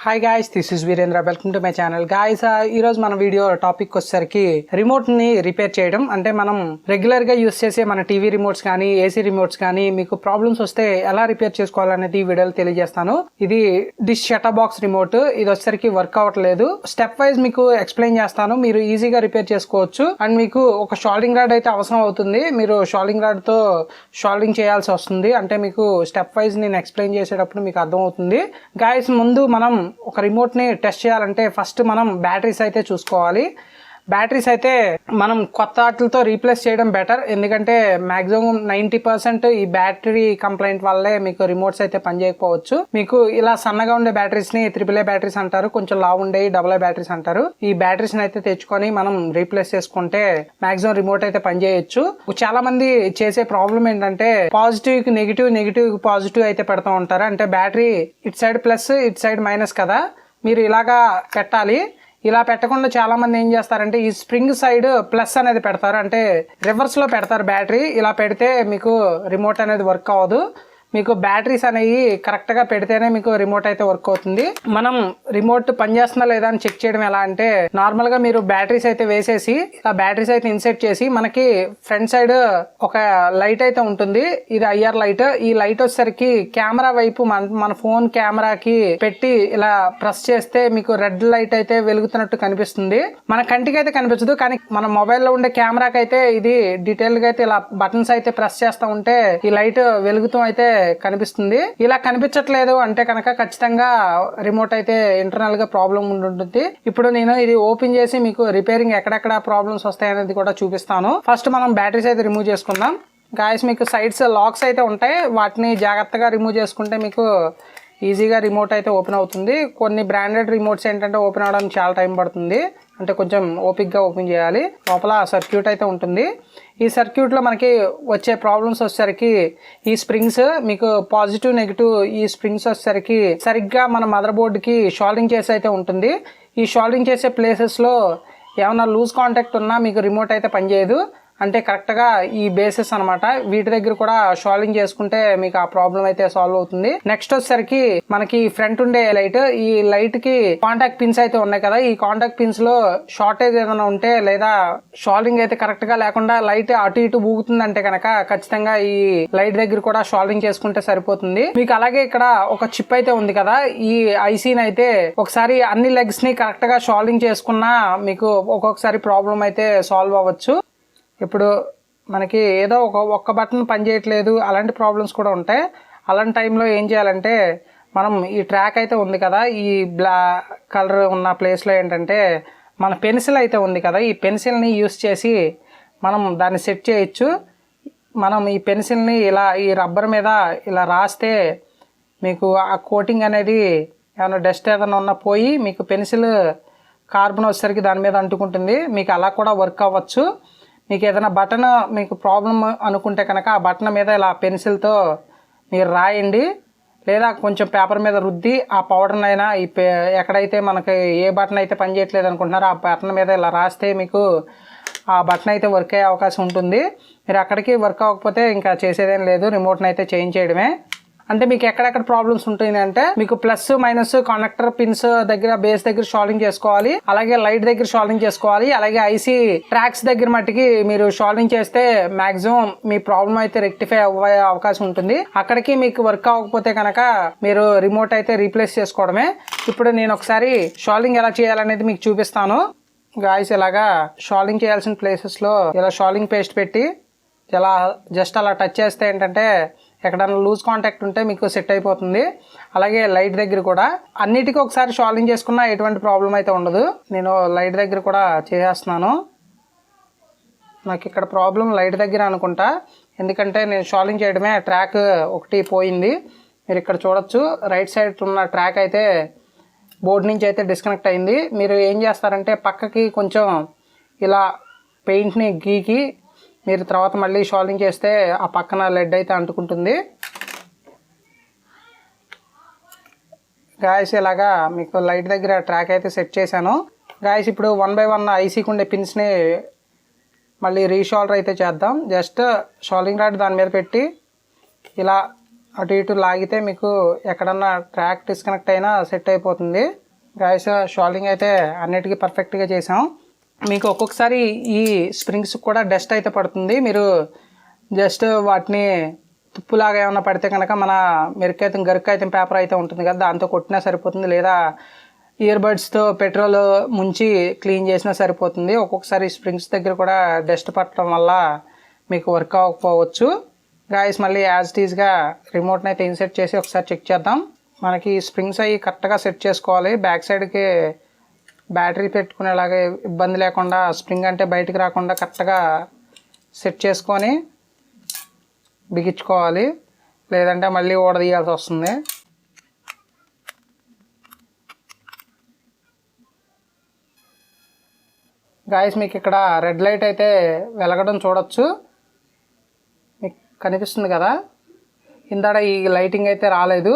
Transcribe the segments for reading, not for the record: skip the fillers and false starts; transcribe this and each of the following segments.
Hi guys, this is Virendra. Welcome to my channel. Guys, ఈరోజు మన video topic వచ్చేసరికి remote ని రిపేర్ చేయడం. అంటే మనం రెగ్యులర్ గా యూస్ చేసే మన టీవీ రిమోట్స్ కానీ ఏసీ రిమోట్స్ కానీ మీకు ప్రాబ్లమ్స్ వస్తే ఎలా రిపేర్ చేసుకోవాలనేది ఈ వీడియోలో తెలియజేస్తాను. ఇది డిష్ షటర్ బాక్స్ రిమోట్. ఇది వచ్చేసరికి వర్క్ అవ్వట్లేదు. స్టెప్ వైజ్ మీకు ఎక్స్ప్లెయిన్ చేస్తాను. మీరు ఈజీగా రిపేర్ చేసుకోవచ్చు. అండ్ మీకు ఒక షోల్డింగ్ రాడ్ అయితే అవసరం అవుతుంది. మీరు షోల్డింగ్ రాడ్ తో షోల్డింగ్ చేయాల్సి వస్తుంది. అంటే మీకు స్టెప్ వైజ్ నేను ఎక్స్ప్లెయిన్ చేసేటప్పుడు మీకు అర్థం అవుతుంది. గాయ్స్, ముందు మనం ఒక రిమోట్ ని టెస్ట్ చేయాలంటే ఫస్ట్ మనం బ్యాటరీస్ అయితే చూసుకోవాలి. బ్యాటరీస్ అయితే మనం కొత్త వాటితో రీప్లేస్ చేయడం బెటర్. ఎందుకంటే మాక్సిమం 90% ఈ బ్యాటరీ కంప్లైంట్ వల్లే మీకు రిమోట్స్ అయితే పనిచేయకపోవచ్చు. మీకు ఇలా సన్నగా ఉండే బ్యాటరీస్ ని AAA బ్యాటరీస్ అంటారు, కొంచెం లావు ఉండే AA బ్యాటరీస్ అంటారు. ఈ బ్యాటరీస్ అయితే తెచ్చుకొని మనం రీప్లేస్ చేసుకుంటే మాక్సిమం రిమోట్ అయితే పనిచేయచ్చు. చాలా మంది చేసే ప్రాబ్లం ఏంటంటే పాజిటివ్ కి నెగిటివ్, నెగిటివ్ కి పాజిటివ్ అయితే పెడతా ఉంటారు. అంటే బ్యాటరీ ఇటు సైడ్ ప్లస్ ఇటు సైడ్ మైనస్ కదా, మీరు ఇలాగా పెట్టాలి. ఇలా పెట్టకుండా చాలా మంది ఏం చేస్తారంటే ఈ స్ప్రింగ్ సైడ్ ప్లస్ అనేది పెడతారు. అంటే రివర్స్ లో పెడతారు బ్యాటరీ. ఇలా పెడితే మీకు రిమోట్ అనేది వర్క్ అవ్వదు. మీకు బ్యాటరీస్ అనేవి కరెక్ట్ గా పెడితేనే మీకు రిమోట్ అయితే వర్క్ అవుతుంది. మనం రిమోట్ పనిచేస్తుందా లేదా అని చెక్ చేయడం ఎలా అంటే నార్మల్ గా మీరు బ్యాటరీస్ అయితే వేసేసి ఇలా బ్యాటరీస్ అయితే ఇన్సెట్ చేసి మనకి ఫ్రంట్ సైడ్ ఒక లైట్ అయితే ఉంటుంది. ఇది IR లైట్. ఈ లైట్ వచ్చేసరికి కెమెరా వైపు మన ఫోన్ కెమెరాకి పెట్టి ఇలా ప్రెస్ చేస్తే మీకు రెడ్ లైట్ అయితే వెలుగుతున్నట్టు కనిపిస్తుంది. మన కంటికి అయితే కనిపించదు, కానీ మన మొబైల్లో ఉండే కెమెరాకి అయితే ఇది డీటెయిల్ గా అయితే ఇలా బటన్స్ అయితే ప్రెస్ చేస్తూ ఉంటే ఈ లైట్ వెలుగుతూ అయితే కనిపిస్తుంది. ఇలా కనిపించట్లేదు అంటే కనుక ఖచ్చితంగా రిమోట్ అయితే ఇంటర్నల్ గా ప్రాబ్లం ఉంటుంది. ఇప్పుడు నేను ఇది ఓపెన్ చేసి మీకు రిపేరింగ్ ఎక్కడెక్కడ ప్రాబ్లమ్స్ వస్తాయనేది కూడా చూపిస్తాను. ఫస్ట్ మనం బ్యాటరీస్ అయితే రిమూవ్ చేసుకుందాం. గాయస్, మీకు సైడ్స్ లాక్స్ అయితే ఉంటాయి. వాటిని జాగ్రత్తగా రిమూవ్ చేసుకుంటే మీకు ఈజీగా రిమోట్ అయితే ఓపెన్ అవుతుంది. కొన్ని బ్రాండెడ్ రిమోట్స్ ఏంటంటే ఓపెన్ అవడానికి చాలా టైం పడుతుంది. అంటే కొంచెం ఓపిక్గా ఓపెన్ చేయాలి. లోపల సర్క్యూట్ అయితే ఉంటుంది. ఈ సర్క్యూట్లో మనకి వచ్చే ప్రాబ్లమ్స్ వచ్చేసరికి ఈ స్ప్రింగ్స్ మీకు పాజిటివ్ నెగిటివ్ ఈ స్ప్రింగ్స్ వచ్చేసరికి సరిగ్గా మన మదర్ బోర్డ్కి షోల్డింగ్ చేసి అయితే ఉంటుంది. ఈ షోల్డింగ్ చేసే ప్లేసెస్లో ఏమైనా లూజ్ కాంటాక్ట్ ఉన్నా మీకు రిమోట్ అయితే పనిచేయదు. అంటే కరెక్ట్గా ఈ బేసెస్ అనమాట, వీటి దగ్గర కూడా షోల్డింగ్ చేసుకుంటే మీకు ఆ ప్రాబ్లం అయితే సాల్వ్ అవుతుంది. నెక్స్ట్ వచ్చేసరికి మనకి ఫ్రంట్ ఉండే లైట్, ఈ లైట్ కి కాంటాక్ట్ పిన్స్ అయితే ఉన్నాయి కదా, ఈ కాంటాక్ట్ పిన్స్ లో షార్టేజ్ ఏదైనా ఉంటే లేదా షోల్డింగ్ అయితే కరెక్ట్ గా లేకుండా లైట్ అటు ఇటు ఊగుతుందంటే కనుక ఖచ్చితంగా ఈ లైట్ దగ్గర కూడా షోల్డింగ్ చేసుకుంటే సరిపోతుంది. మీకు అలాగే ఇక్కడ ఒక చిప్ అయితే ఉంది కదా, ఈ ఐసీని అయితే ఒకసారి అన్ని లెగ్స్ ని కరెక్ట్ గా షోల్డింగ్ చేసుకున్నా మీకు ఒక్కొక్కసారి ప్రాబ్లం అయితే సాల్వ్ అవ్వచ్చు. ఇప్పుడు మనకి ఏదో ఒక్క బటన్ పనిచేయట్లేదు, అలాంటి ప్రాబ్లమ్స్ కూడా ఉంటాయి. అలాంటి టైంలో ఏం చేయాలంటే మనం ఈ ట్రాక్ అయితే ఉంది కదా, ఈ బ్లాక్ కలర్ ఉన్న ప్లేస్లో ఏంటంటే మన పెన్సిల్ అయితే ఉంది కదా, ఈ పెన్సిల్ని యూస్ చేసి మనం దాన్ని సెట్ చేయొచ్చు. మనం ఈ పెన్సిల్ని ఇలా ఈ రబ్బర్ మీద ఇలా రాస్తే మీకు ఆ కోటింగ్ అనేది ఏమైనా డస్ట్ ఏదైనా ఉన్నా పోయి మీకు పెన్సిల్ కార్బన్ వచ్చేసరికి దాని మీద అంటుకుంటుంది. మీకు అలా కూడా వర్క్ అవ్వచ్చు. మీకు ఏదైనా బటన్ మీకు ప్రాబ్లం అనుకుంటే కనుక ఆ బటన్ మీద ఇలా పెన్సిల్తో మీరు రాయండి, లేదా కొంచెం పేపర్ మీద రుద్ది ఆ పౌడర్ని అయినా ఎక్కడైతే మనకి ఏ బటన్ అయితే పనిచేయట్లేదు అనుకుంటున్నారో ఆ బటన్ మీద ఇలా రాస్తే మీకు ఆ బటన్ అయితే వర్క్ అయ్యే అవకాశం ఉంటుంది. మీరు అక్కడికి వర్క్ అవ్వకపోతే ఇంకా చేసేదేం లేదు, రిమోట్ని అయితే చేంజ్ చేయడమే. అంటే మీకు ఎక్కడెక్కడ ప్రాబ్లమ్స్ ఉంటుంది అంటే మీకు ప్లస్ మైనస్ కనెక్టర్ పిన్స్ దగ్గర బేస్ దగ్గర షోల్డింగ్ చేసుకోవాలి, అలాగే లైట్ దగ్గర షోల్డింగ్ చేసుకోవాలి, అలాగే ఐసీ ట్రాక్స్ దగ్గర మట్టికి మీరు షోల్డింగ్ చేస్తే మాక్సిమం మీ ప్రాబ్లం అయితే రెక్టిఫై అవ్వే అవకాశం ఉంటుంది. అక్కడికి మీకు వర్క్ అవ్వకపోతే కనుక మీరు రిమోట్ అయితే రీప్లేస్ చేసుకోవడమే. ఇప్పుడు నేను ఒకసారి షోల్డింగ్ ఎలా చేయాలనేది మీకు చూపిస్తాను. గాయస్, ఇలాగా షోల్డింగ్ చేయాల్సిన ప్లేసెస్లో ఇలా షోల్డింగ్ పేస్ట్ పెట్టి ఇలా జస్ట్ అలా టచ్ చేస్తే ఏంటంటే ఎక్కడైనా లూజ్ కాంటాక్ట్ ఉంటే మీకు సెట్ అయిపోతుంది. అలాగే లైట్ దగ్గర కూడా అన్నిటికీ ఒకసారి షోల్డింగ్ చేసుకున్నా ఎటువంటి ప్రాబ్లం అయితే ఉండదు. నేను లైట్ దగ్గర కూడా చేసేస్తున్నాను. నాకు ఇక్కడ ప్రాబ్లం లైట్ దగ్గర అనుకుంటా, ఎందుకంటే నేను షోల్డింగ్ చేయడమే ట్రాక్ ఒకటి పోయింది. మీరు ఇక్కడ చూడొచ్చు, రైట్ సైడ్ ఉన్న ట్రాక్ అయితే బోర్డు నుంచి అయితే డిస్కనెక్ట్ అయింది. మీరు ఏం చేస్తారంటే పక్కకి కొంచెం ఇలా పెయింట్ని గీకి మీరు తర్వాత మళ్ళీ షోల్డింగ్ చేస్తే ఆ పక్కన లెడ్ అయితే అంటుకుంటుంది. గాయస్, ఇలాగా మీకు లైట్ దగ్గర ట్రాక్ అయితే సెట్ చేశాను. గాయస్, ఇప్పుడు 1 by 1 ఐసీకి ఉండే పిన్స్ని మళ్ళీ రీషోల్డర్ అయితే చేద్దాం. జస్ట్ షోల్డింగ్ రాడ్ దాని మీద పెట్టి ఇలా అటు ఇటు లాగితే మీకు ఎక్కడన్నా ట్రాక్ డిస్కనెక్ట్ అయినా సెట్ అయిపోతుంది. గాయస్ షోల్డింగ్ అయితే అన్నిటికీ పర్ఫెక్ట్గా చేసాం. మీకు ఒక్కొక్కసారి ఈ స్ప్రింగ్స్ కూడా డస్ట్ అయితే పడుతుంది. మీరు జస్ట్ వాటిని తుప్పులాగా ఏమైనా పడితే కనుక మన గరుకైతే పేపర్ అయితే ఉంటుంది కదా, దాంతో కొట్టినా సరిపోతుంది. లేదా ఇయర్ బడ్స్తో పెట్రోల్ ముంచి క్లీన్ చేసినా సరిపోతుంది. ఒక్కొక్కసారి స్ప్రింగ్స్ దగ్గర కూడా డస్ట్ పట్టడం వల్ల మీకు వర్క్ అవ్వకపోవచ్చు. గాయస్ మళ్ళీ యాజ్ ఇట్ ఈస్గా రిమోట్ని అయితే ఇన్సెట్ చేసి ఒకసారి చెక్ చేద్దాం. మనకి స్ప్రింగ్స్ అవి కరెక్ట్గా సెట్ చేసుకోవాలి. బ్యాక్ సైడ్కి బ్యాటరీ పెట్టుకునేలాగా ఇబ్బంది లేకుండా, స్ప్రింగ్ అంటే బయటికి రాకుండా కరెక్ట్గా సెట్ చేసుకొని బిగించుకోవాలి. లేదంటే మళ్ళీ ఊడదీయాల్సి వస్తుంది. గాయస్ మీకు ఇక్కడ రెడ్ లైట్ అయితే వెలగడం చూడొచ్చు, మీకు కనిపిస్తుంది కదా. ఇందాక ఈ లైటింగ్ అయితే రాలేదు.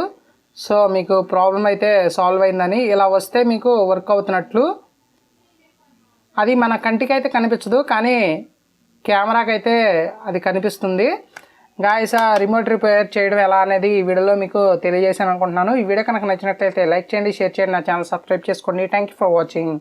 సో మీకు ప్రాబ్లం అయితే సాల్వ్ అయిందని. ఇలా వస్తే మీకు వర్క్ అవుతున్నట్లు. అది మన కంటికి అయితే కనిపించదు, కానీ కెమెరాకి అయితే అది కనిపిస్తుంది. గాయస్ రిమోట్ రిపేర్ చేయడం ఎలా అనేది ఈ వీడియోలో మీకు తెలియజేశాను అనుకుంటున్నాను. ఈ వీడియో కనుక నచ్చినట్లయితే లైక్ చేయండి, షేర్ చేయండి, నా ఛానల్ సబ్స్క్రైబ్ చేసుకోండి. Thank you for watching.